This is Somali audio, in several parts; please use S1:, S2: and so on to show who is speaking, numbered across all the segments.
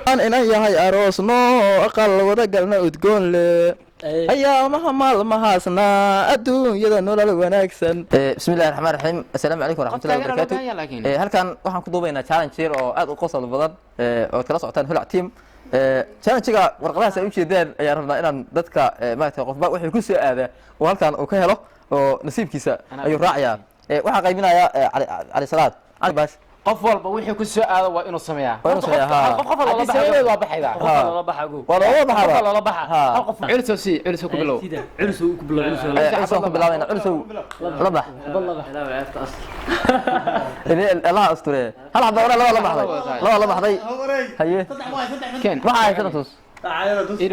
S1: أنا يا هاي أروس نو أقل وذا قلنا وتقول لي أيامها مالمها سنا أدون يدا نولا وناكسن. بسم الله الرحمن الرحيم. السلام عليكم ورحمة الله وبركاته. هل كان waxaan ku duubaynaa challenge yar oo aad u qosol badan oo kala socotaan hulac team challenge-ga warqadahaas ay u jeedeen ayaa rabnaa inaan dadka maaragtay qofba wixii ku soo aada oo halkan uu ka helo oo nasiibkiisa ayuu raacayaa waxa qaybinaya cali salaad cali baas
S2: qof walba wixii ku soo aado waa inuu sameeyaa
S1: qof
S2: loola baxay waa baxayda qof loola baxago qof loola baxa hal qof culuso ku bilow
S1: culuso ku bilaabana culuso la bax الله أستره هل عبد الله لا baxday haye keen waxa ay ka tus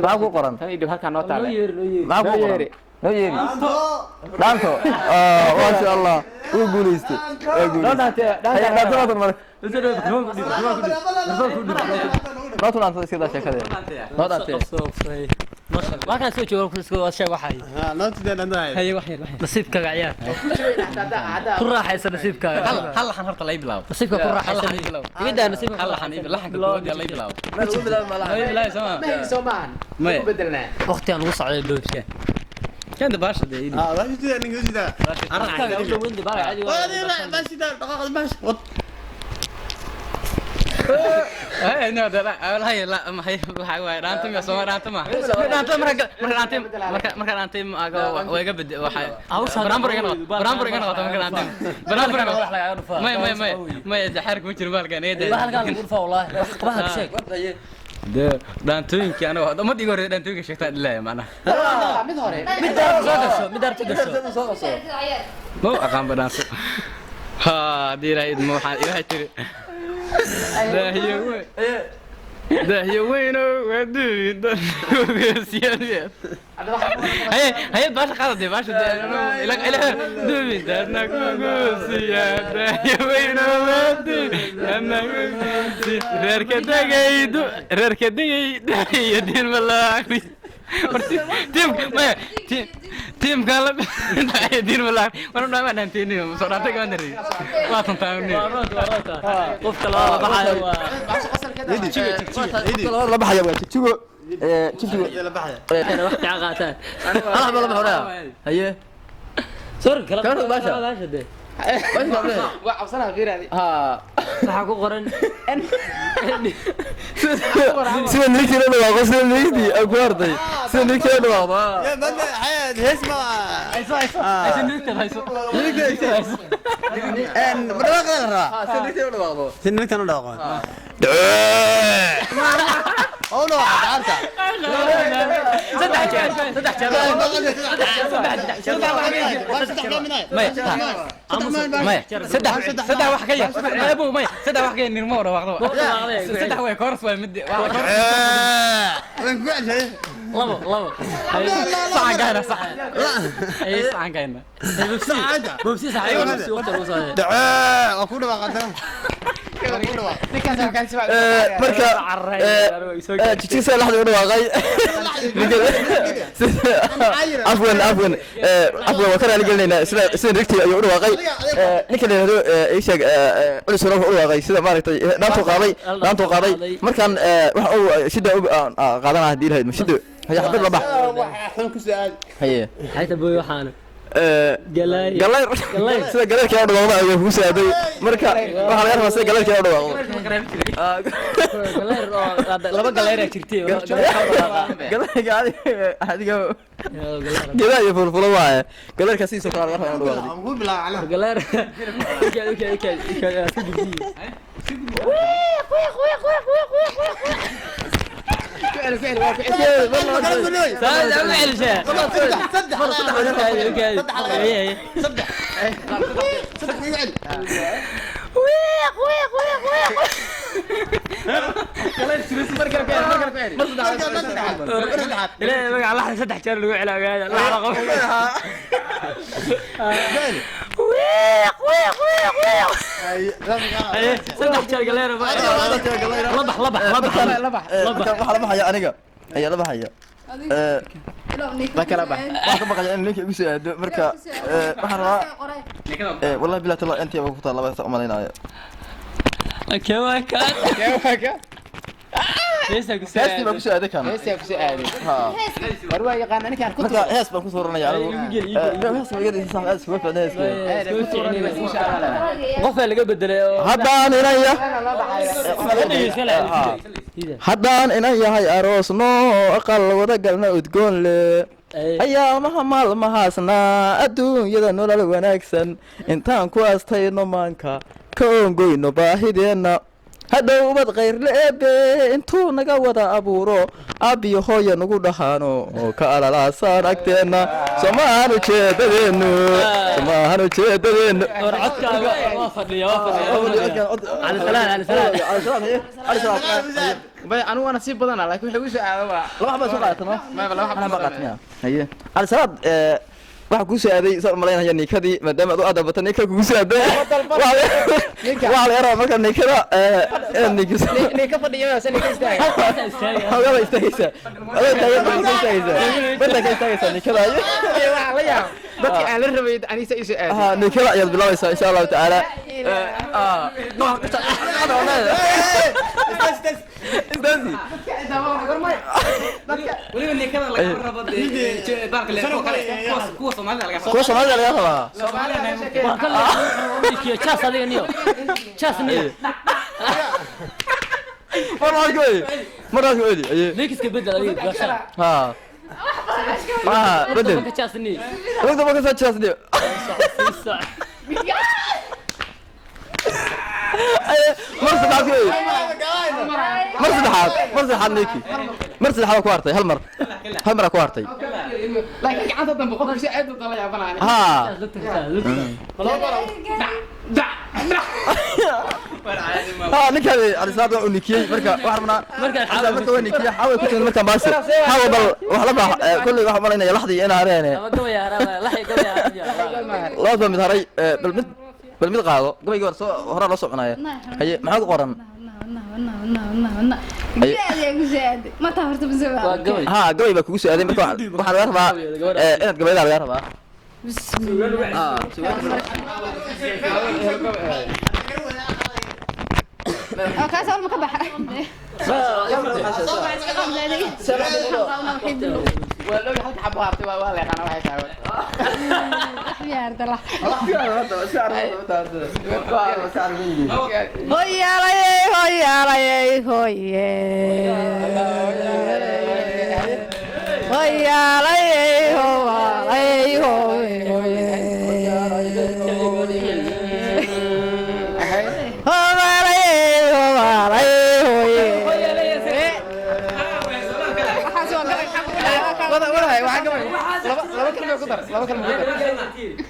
S1: ma ku qoran
S2: tan idib halka noo taala
S1: ma ku qoran noo yeeri dhaanto ma sha Allah uu guuleystay dhaanto mar dhaanto iska daa sheekada
S3: ما كان سوي شغل شيء واحد
S4: لا تدري
S3: هي واحد نصيبك عيال كل راح يصير نصيبك
S5: هلا حنهرت الله يبلاو
S3: نصيبك كل راح يصير يبدا نصيبك
S5: هلا حنيب لحق الله يبلاو
S1: ما تقول بلا
S5: لا سما
S2: ما هي سومان
S5: ما
S2: بدلنا
S3: وقتي انا وصل على الدوش
S5: كان باش دي
S4: لا تدري انك كذا
S3: انا كان وين دبا عادي
S4: ما تدري دقائق باش
S5: هاي نو لا هي لا ما هي waxa way raantum ya soo raantum marka raantum aga way ga bid waxa baraambur igana wato marka raantum baraambur ma xarka wajir maalkan ee
S3: halkan ugu dhufaa wallahi qabaha sheeg
S5: de raantooyinka ana wada ma dhigo hore raantooyinka sheegtaa ilaa macna
S2: mid hore
S3: mid soo gasho
S5: ma aqaan baraanto ha diirayd ma waxa ilaahay tiri داهية وينو ودوين سيادة هي باش قاعدة باش إلى دوين دارنا كوكوسيا داهية وينو ودوين راركة دقي داهية دين والله تيم قال دين والله وانا ما ننتيني صراحه كمان دري ما تنتهي
S3: قف كلا بحايا
S1: لا بحايا تجيبو تجيبو
S4: لا بحايا
S3: انا وقت عقاتان
S1: انا ما بحورها هي
S3: سور كلا
S1: باشا
S2: وعصنا غير هذه
S1: ها
S3: waxa ku qoran
S1: sida ninkii la dhawaaqo sida ninkii ay ku hartay sida ninkii la dhawaaqo
S4: يا بنت حياة اسمع
S5: عشان نكتب هايسو
S4: ان بدك اقرا
S1: sida ninkii la dhawaaqo
S4: سنك انا داقه او نو عارفه
S5: صدق واحد جاي ابو مي صدق واحد جاي نرمور واخذ صدق وين كورس وين مدي
S4: وين قاعد شيء
S3: لبو
S5: صح قاينا صح اي صح قاينا
S3: بوبسي صحيح بوبسي وقت الوصول
S4: دعاء اكو دبا
S1: marka jijisa la hado dhawaaqay afwan waa kana galnayna sida rigti ayuu dhawaaqay ninka la hado sheeg culus oo dhawaaqay sida maaragtay dhaanto qaaday markan waxa uu shida qaadanaha hadii lahayd mashido haya xabad la bax
S4: xun ku soo aad
S1: haye
S3: hayta booy waxaana
S1: galay sida galayka oo dhawaaqay ayuu ku saaday marka waxa laga rabaa sida galayka oo dhawaaqay
S3: laba galeer jirtay
S1: galayga adiga galay iyo fulfulo waaye galayka si soo kala laga rabaa dhawaaqay
S4: aan ku bilaa
S3: galeer
S1: والله بلا تلا انت ابو فطار لبا امالينايا
S3: كواكا
S2: كواكا
S3: ليش كنت
S1: heestii baan kusoo aaday kan
S2: heestaa ku soo aaday
S1: ha
S2: war waa yaqaan aniga ku
S1: marka hees baan kusoo ranaya anigu hees magadiisa sax aad isku fadhiyo
S3: qof laga bedelay
S1: haddaan inaya haddaan inan yahay aroosno aqal wada galna udgoon le ayaamaha maalmahaasna adduunyada nolol wanaagsan intaan ku astayno maanka ka ongoyno baahideenna hadhow ubad khayrle eebe intuu naga wada abuuro aabbiyo hooya nagu dhahaano oo ka alalaasaan agteenna soomaahan ujeedadeennu soomaahan ujeedadeennu
S2: bay anigu ana si badan laakiin waxa uu soo aaday waa
S1: laba xabad soo qaatano
S2: ma laba
S1: أنا ما قاتني هي على سبب واحد كوسي هذه صار ملاين هي نيكدي ما دام أدو أدب تنيكا كوسي هذا واحد يرى مثلا نيكدا نيكس
S2: نيكا فديو سنيكا استاي
S1: هذا يستهيسا بدك يستهيسا نيكدا
S2: waa la yaab dadkii aan la rabay anisa isu aaday
S1: ها نيكدا يد بالله إن شاء الله تعالى
S5: weliba neekada laga rabo baalka leeso kale kuwa Soomaalida laga
S1: كوسا ما جالي هذا
S3: تشاس هذا نيو تشاس نيو
S1: مرة كوي
S3: ليكس كبدل هذه باشا
S1: ها بدل
S3: تشاس نيو
S1: وقت ما كنت تشاسني مرسل حاكي مرسل حال نيكي مرسل حال كوارتي هالمرة كوارتي
S2: laakiin gacanta dambe qofku si aad u dala yaabanaa
S1: ها ها نيك هذه على ساعة ونيكي مركا وحرمنا مركا ونيكي حاول كنت مركا باسي حاول بل وحلبها كل واحد مرينا لحظة أنا هرينا لازم متهري بالمد قاعدة قبل يقول هرا لا سقنايا هي ما حد قرن
S6: ما تعرف بزوجها
S1: ها قبل يبقى كوسي هذه مركا واحد يرفع أنت قبل هذا يرفع
S6: بسم الله كاس أول ما كبح
S2: ولو حد حبارتي waa la yaqaan waxa taaway
S6: يا رد الله هيا لي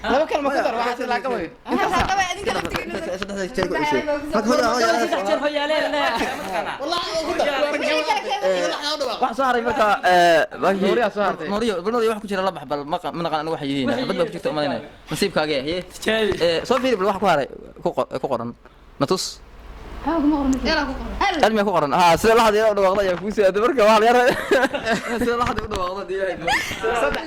S2: laba kalma ku dar waxa la qabay
S1: wax soo haray marka nooriyo wax ku jira la baxbal ma naqaan anigu waxa yihiin xabad baa ku jirta umaynay nasiibkaaga yahay soo fiiri bal wax ku haray ku qoran natus علمي أكو قرن سيد لحد يلا ودواقضة يا كوسي هذا بركة واحد يلا سيد لحد ودواقضة دي هاي
S2: صدق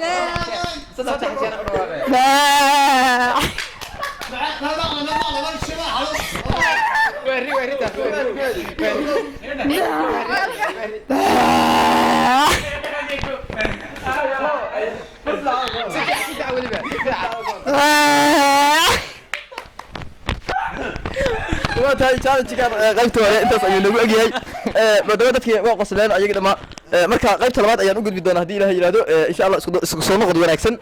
S1: وتاي challenge kan qaybtooda intaas ayuu nagu egyahay madaba dadkii waa qosleen ayaga dhama marka qaybta labaad ayaan u gudbi doonaa hadii Ilaahay yiraahdo insha Allah isku soo noqod wanaagsan